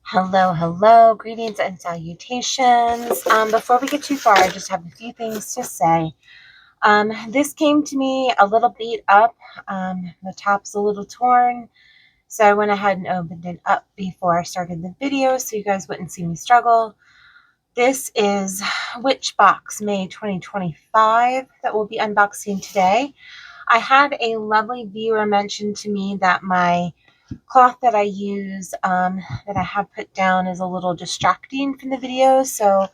Hello, hello, greetings and salutations. Before we get too far, I just have a few things to say. This came to me a little beat up. The top's a little torn, so I went ahead and opened it up before I started the video so you guys wouldn't see me struggle. This is Witchbox May 2025 that we'll be unboxing today. I had a lovely viewer mention to me that my cloth that I use that I have put down is a little distracting from the video, so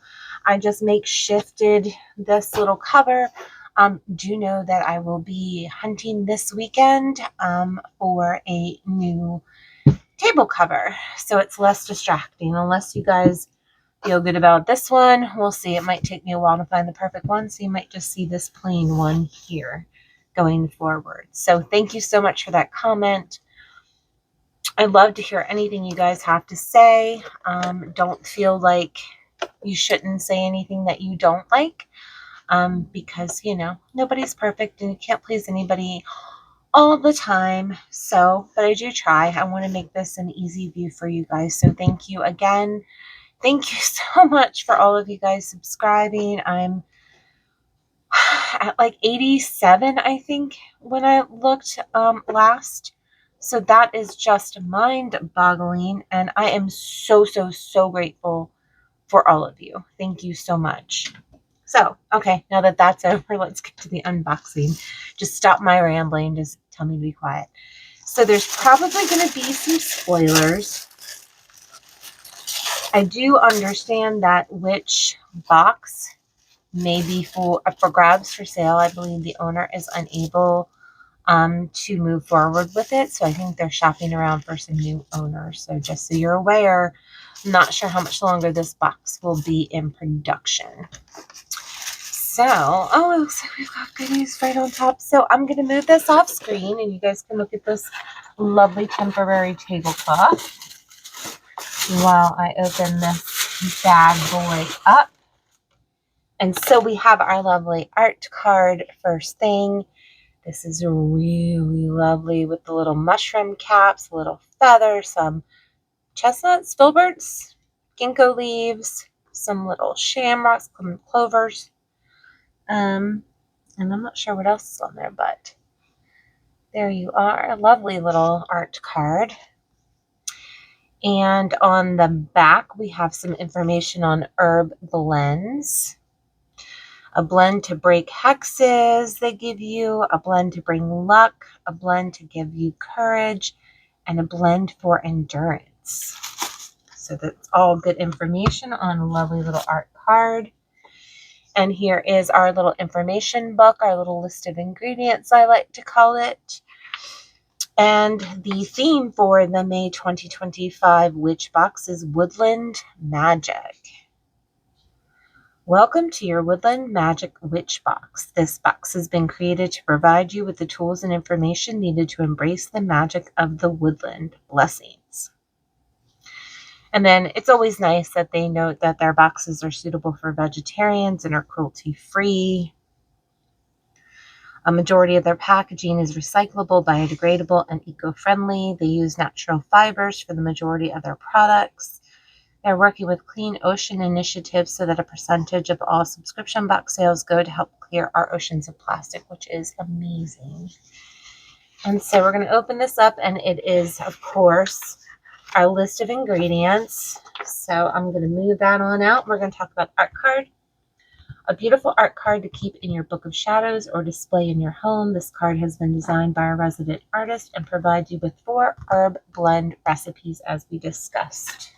I just makeshifted this little cover. Do know that I will be hunting this weekend for a new table cover, so it's less distracting. Unless you guys feel good about this one, we'll see. It might take me a while to find the perfect one, so you might just see this plain one here going forward. So thank you so much for that comment. I'd love to hear anything you guys have to say. Don't feel like you shouldn't say anything that you don't like, because, you know, nobody's perfect and you can't please anybody all the time. So, but I do try. I want to make this an easy view for you guys. So thank you again. Thank you so much for all of you guys subscribing. I'm at like 87, I think, when I looked last. So that is just mind-boggling, and I am so grateful for all of you. Thank you so much. So, okay, now that that's over, let's get to the unboxing. Just stop my rambling. Just tell me to be quiet. So there's probably going to be some spoilers. I do understand that Witchbox may be for grabs for sale. I believe the owner is unable to move forward with it. So I think they're shopping around for some new owners. So just so you're aware, I'm not sure how much longer this box will be in production. So, oh, it looks like we've got goodies right on top. So I'm going to move this off screen and you guys can look at this lovely temporary tablecloth while I open this bad boy up. And so we have our lovely art card first thing. This is really lovely with the little mushroom caps, little feathers, some chestnuts, filberts, ginkgo leaves, some little shamrocks, clovers. And I'm not sure what else is on there, but there you are. A lovely little art card. And on the back, we have some information on herb blends. A blend to break hexes they give you, a blend to bring luck, a blend to give you courage, and a blend for endurance. So that's all good information on a lovely little art card. And here is our little information book, our little list of ingredients, I like to call it. And the theme for the May 2025 Witchbox is Woodland Magic. Welcome to your Woodland Magic Witchbox. This box has been created to provide you with the tools and information needed to embrace the magic of the woodland. Blessings. And then it's always nice that they note that their boxes are suitable for vegetarians and are cruelty-free. A majority of their packaging is recyclable, biodegradable, and eco-friendly. They use natural fibers for the majority of their products. They're working with Clean Ocean Initiative so that a percentage of all subscription box sales go to help clear our oceans of plastic, which is amazing. And so we're going to open this up, and it is, of course, our list of ingredients. So I'm going to move that on out. We're going to talk about art card. A beautiful art card to keep in your book of shadows or display in your home. This card has been designed by a resident artist and provides you with 4 herb blend recipes as we discussed.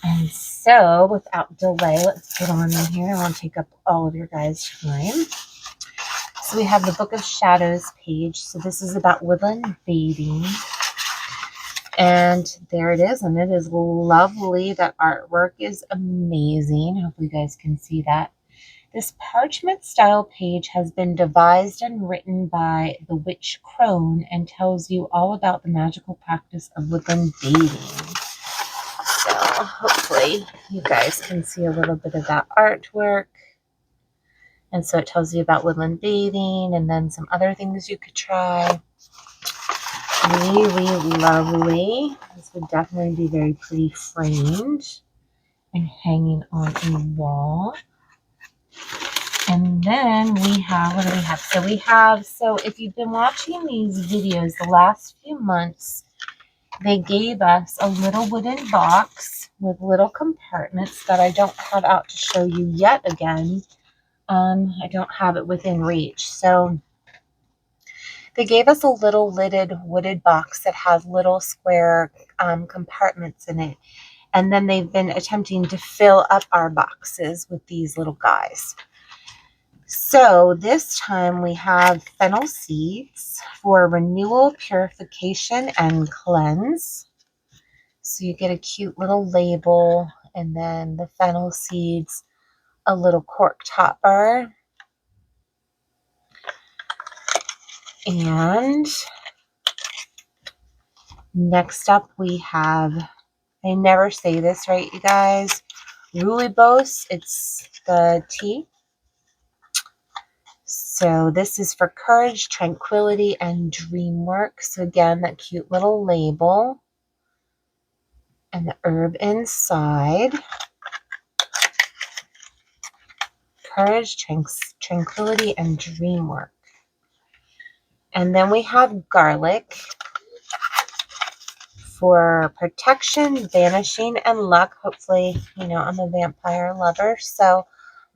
And so, without delay, let's get on in here. I won't take up all of your guys' time. So we have the Book of Shadows page. So this is about woodland bathing. And there it is. And it is lovely. That artwork is amazing. Hopefully you guys can see that. This parchment style page has been devised and written by the Witch Crone and tells you all about the magical practice of woodland bathing. So hopefully you guys can see a little bit of that artwork. And so it tells you about woodland bathing and then some other things you could try. Really lovely. This would definitely be very pretty framed and hanging on a wall. And then we have, what do we have? So if you've been watching these videos the last few months, they gave us a little wooden box with little compartments that I don't have out to show you yet again. I don't have it within reach. So they gave us a little lidded wooden box that has little square compartments in it. And then they've been attempting to fill up our boxes with these little guys. So this time we have fennel seeds for renewal, purification, and cleanse. So you get a cute little label, and then the fennel seeds, a little cork topper. And next up we have, I never say this right, you guys, Rooibos. It's the tea. So this is for courage, tranquility, and dream work. So again, that cute little label and the herb inside. Courage, tranquility, and dream work. And then we have garlic for protection, vanishing, and luck. Hopefully, I'm a vampire lover, so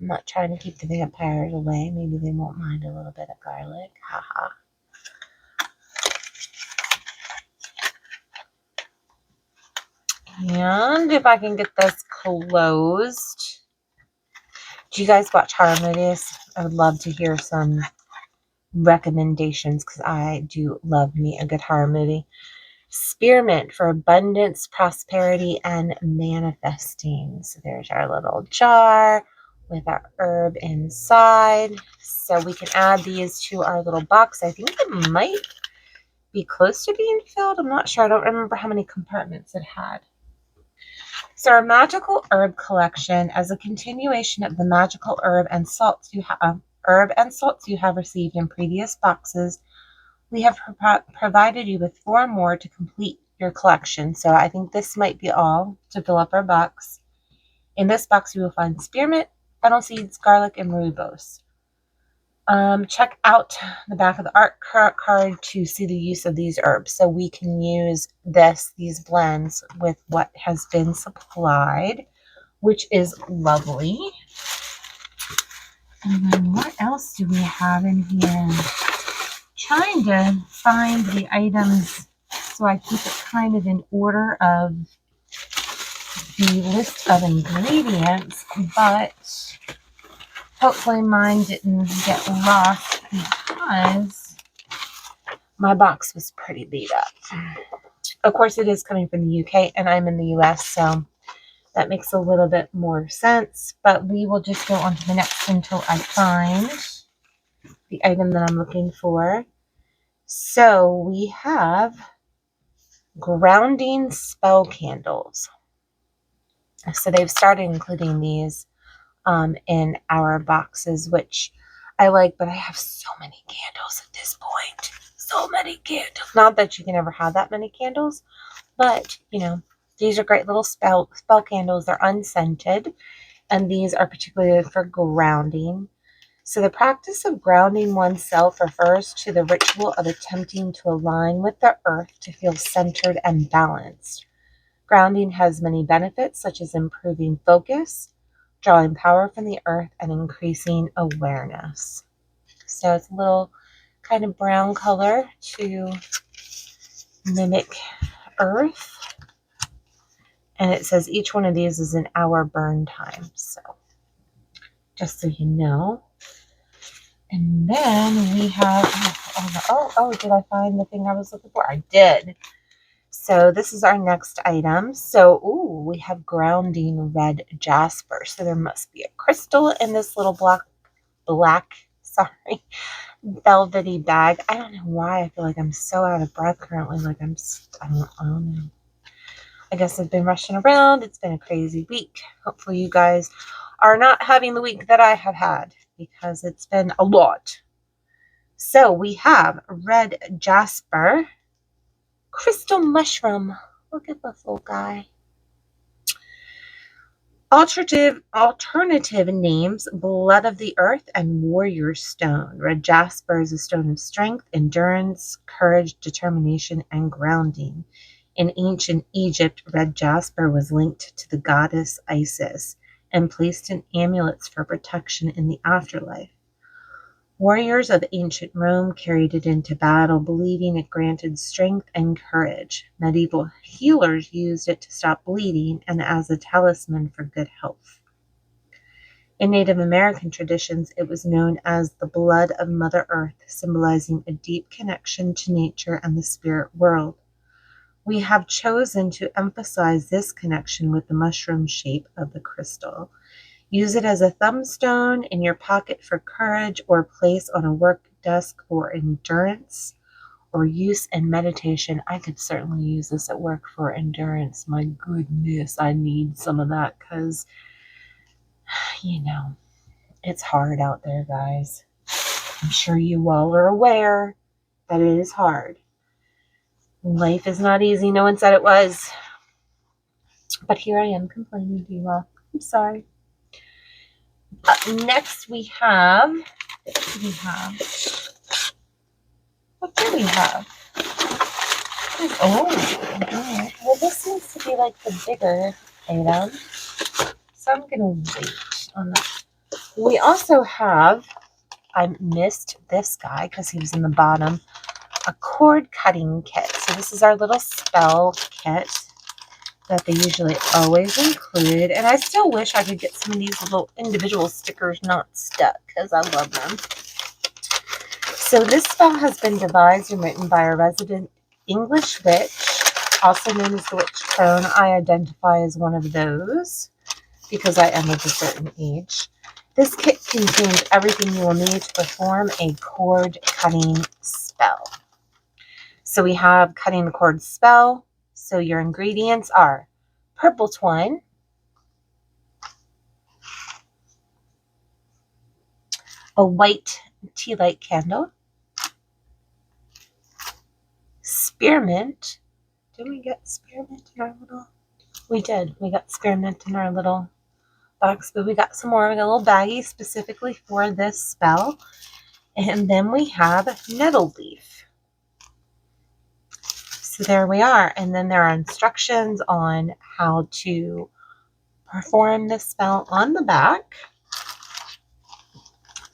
I'm not trying to keep the vampires away. Maybe they won't mind a little bit of garlic. Haha. And if I can get this closed. Do you guys watch horror movies? I would love to hear some recommendations because I do love me a good horror movie. Spearmint for abundance, prosperity, and manifesting. So there's our little jar with our herb inside. So we can add these to our little box. I think it might be close to being filled. I'm not sure. I don't remember how many compartments it had. So our magical herb collection, as a continuation of the magical herb and salts you have received in previous boxes, we have provided you with 4 more to complete your collection. So I think this might be all to fill up our box. In this box, you will find spearmint, fennel seeds, garlic, and rooibos. Check out the back of the art card to see the use of these herbs. So we can use these blends with what has been supplied, which is lovely. And then what else do we have in here? Trying to find the items so I keep it kind of in order of the list of ingredients, but hopefully mine didn't get lost because my box was pretty beat up. Of course, it is coming from the UK and I'm in the US, so that makes a little bit more sense, but we will just go on to the next until I find the item that I'm looking for. So we have grounding spell candles. So they've started including these in our boxes, which I like, but I have so many candles at this point. So many candles. Not that you can ever have that many candles, but these are great little spell candles. They're unscented, and these are particularly for grounding. So the practice of grounding oneself refers to the ritual of attempting to align with the earth to feel centered and balanced. Grounding has many benefits, such as improving focus, drawing power from the earth, and increasing awareness. So it's a little kind of brown color to mimic earth. And it says each one of these is an hour burn time. So just so you know. And then we have, did I find the thing I was looking for? I did. So this is our next item. So, we have grounding red jasper. So there must be a crystal in this little black, velvety bag. I don't know why I feel like I'm so out of breath currently. Like I don't know. I guess I've been rushing around. It's been a crazy week. Hopefully you guys are not having the week that I have had, because it's been a lot. So we have red jasper crystal mushroom. Look at this little guy. Alternative names: blood of the earth and warrior stone. Red jasper is a stone of strength, endurance, courage, determination, and grounding. In ancient Egypt, red jasper was linked to the goddess Isis and placed in amulets for protection in the afterlife. Warriors of ancient Rome carried it into battle, believing it granted strength and courage. Medieval healers used it to stop bleeding and as a talisman for good health. In Native American traditions, it was known as the blood of Mother Earth, symbolizing a deep connection to nature and the spirit world. We have chosen to emphasize this connection with the mushroom shape of the crystal. Use it as a thumbstone in your pocket for courage, or place on a work desk for endurance or use in meditation. I could certainly use this at work for endurance. My goodness, I need some of that because, it's hard out there, guys. I'm sure you all are aware that it is hard. Life is not easy. No one said it was. But here I am complaining to you all. I'm sorry. Next what do we have? Oh, well, this seems to be like the bigger item, so I'm gonna wait on that. We also have, I missed this guy because he was in the bottom, a cord cutting kit. So this is our little spell kit that they usually always include, and I still wish I could get some of these little individual stickers not stuck because I love them. So this spell has been devised and written by a resident English witch, also known as the witch crone. I identify as one of those because I am of a certain age. This kit contains everything you will need to perform a cord cutting spell. So we have cutting the cord spell. So your ingredients are purple twine, a white tea light candle, spearmint. Did we get spearmint in our little? We did. We got spearmint in our little box, but we got some more. We got a little baggie specifically for this spell. And then we have nettle leaf. So there we are. And then there are instructions on how to perform this spell on the back.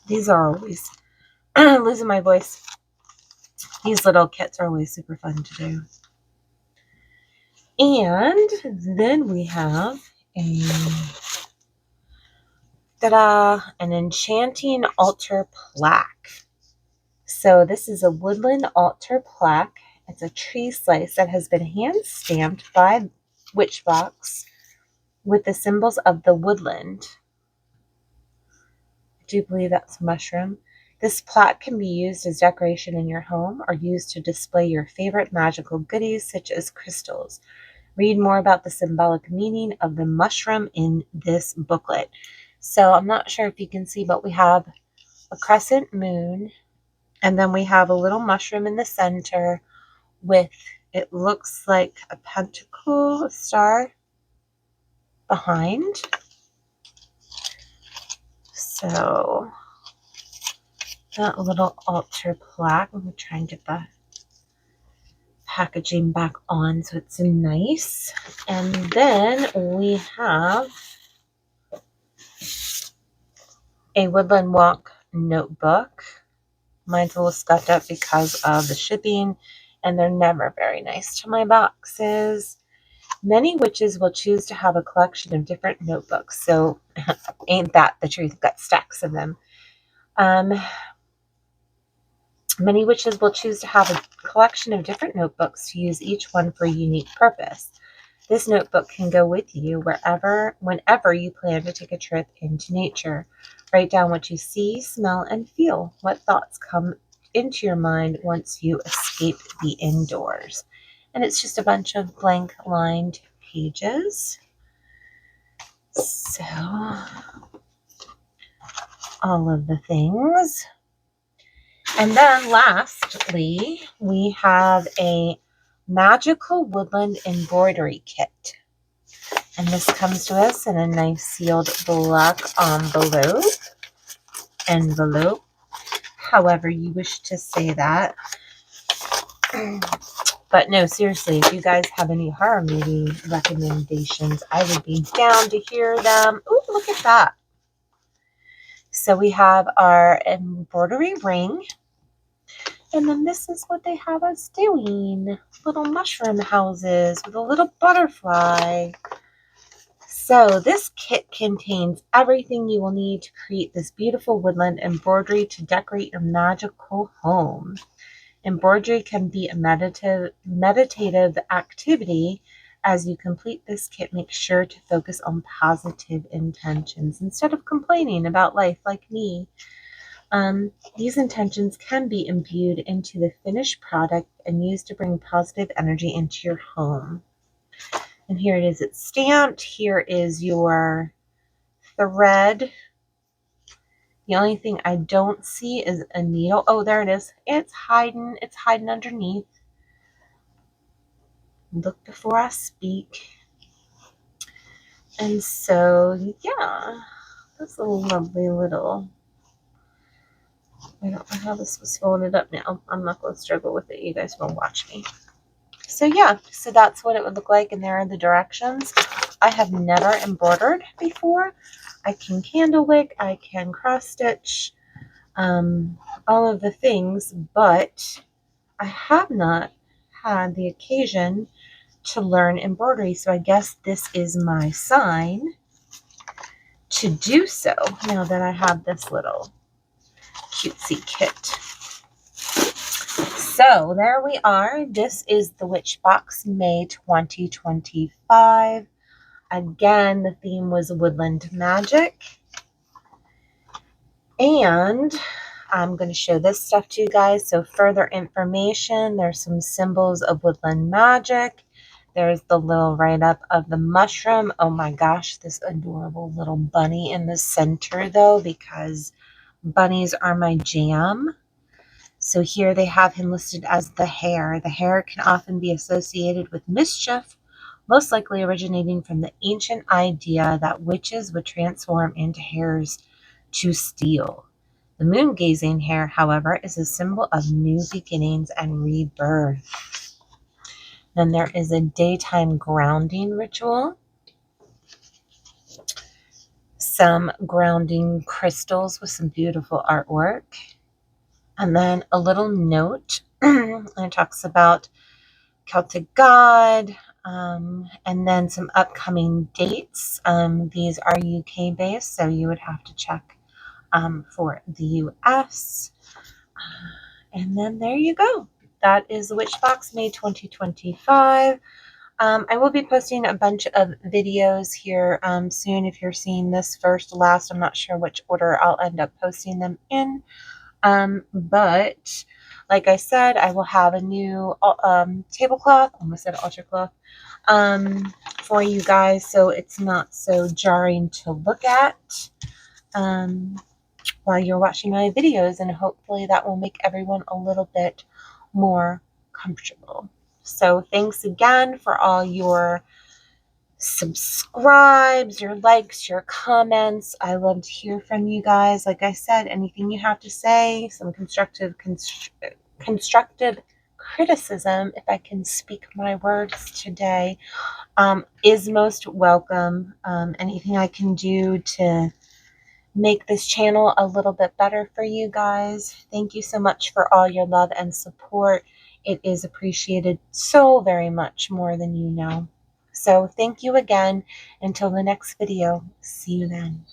These are always, losing my voice. These little kits are always super fun to do. And then we have an enchanting altar plaque. So this is a woodland altar plaque. It's a tree slice that has been hand stamped by Witchbox with the symbols of the woodland. I do believe that's a mushroom. This plaque can be used as decoration in your home or used to display your favorite magical goodies such as crystals. Read more about the symbolic meaning of the mushroom in this booklet. So I'm not sure if you can see, but we have a crescent moon, and then we have a little mushroom in the center with, it looks like a pentacle, a star behind. So that little altar plaque, I'm going to try and get the packaging back on so it's nice. And then we have a Woodland Walk notebook. Mine's a little scuffed up because of the shipping, and they're never very nice to my boxes. Many witches will choose to have a collection of different notebooks. So ain't that the truth? We've got stacks of them. Many witches will choose to have a collection of different notebooks to use each one for a unique purpose. This notebook can go with you whenever you plan to take a trip into nature. Write down what you see, smell, and feel. What thoughts come into your mind once you escape the indoors. And it's just a bunch of blank lined pages. So, all of the things. And then lastly, we have a Magical Woodland Embroidery Kit. And this comes to us in a nice sealed black envelope, however you wish to say that. But no, seriously, if you guys have any horror movie recommendations, I would be down to hear them. Ooh, look at that. So we have our embroidery ring. And then this is what they have us doing. Little mushroom houses with a little butterfly. So this kit contains everything you will need to create this beautiful woodland embroidery to decorate your magical home. Embroidery can be a meditative activity. As you complete this kit, make sure to focus on positive intentions instead of complaining about life like me. These intentions can be imbued into the finished product and used to bring positive energy into your home. And here it is, it's stamped. Here is your thread. The only thing I don't see is a needle. Oh, there it is. It's hiding underneath. Look before I speak. And so, yeah, that's a lovely little, I don't know how this was folded up now. I'm not going to struggle with it. You guys will watch me. So yeah, so that's what it would look like, and there are the directions. I have never embroidered before. I can candle wick, I can cross stitch, all of the things, but I have not had the occasion to learn embroidery, so I guess this is my sign to do so now that I have this little cutesy kit. So there we are. This is the Witchbox May 2025. Again, the theme was woodland magic. And I'm going to show this stuff to you guys. So further information, there's some symbols of woodland magic. There's the little write-up of the mushroom. Oh my gosh, this adorable little bunny in the center though, because bunnies are my jam. So here they have him listed as the hare. The hare can often be associated with mischief, most likely originating from the ancient idea that witches would transform into hares to steal. The moon-gazing hare, however, is a symbol of new beginnings and rebirth. Then there is a daytime grounding ritual. Some grounding crystals with some beautiful artwork. And then a little note, and it talks about Celtic God, and then some upcoming dates. These are UK based, so you would have to check for the US. And then there you go. That is the Witchbox May 2025. I will be posting a bunch of videos here soon. If you're seeing this first, last, I'm not sure which order I'll end up posting them in. But like I said, I will have a new tablecloth, almost said altar cloth, for you guys, so it's not so jarring to look at while you're watching my videos, and hopefully that will make everyone a little bit more comfortable. So thanks again for all your subscribes, your likes, your comments. I love to hear from you guys. Like I said, anything you have to say, some constructive criticism, if I can speak my words today, is most welcome. Anything I can do to make this channel a little bit better for you guys. Thank you so much for all your love and support. It is appreciated so very much, more than you know. So thank you again. Until the next video, see you then.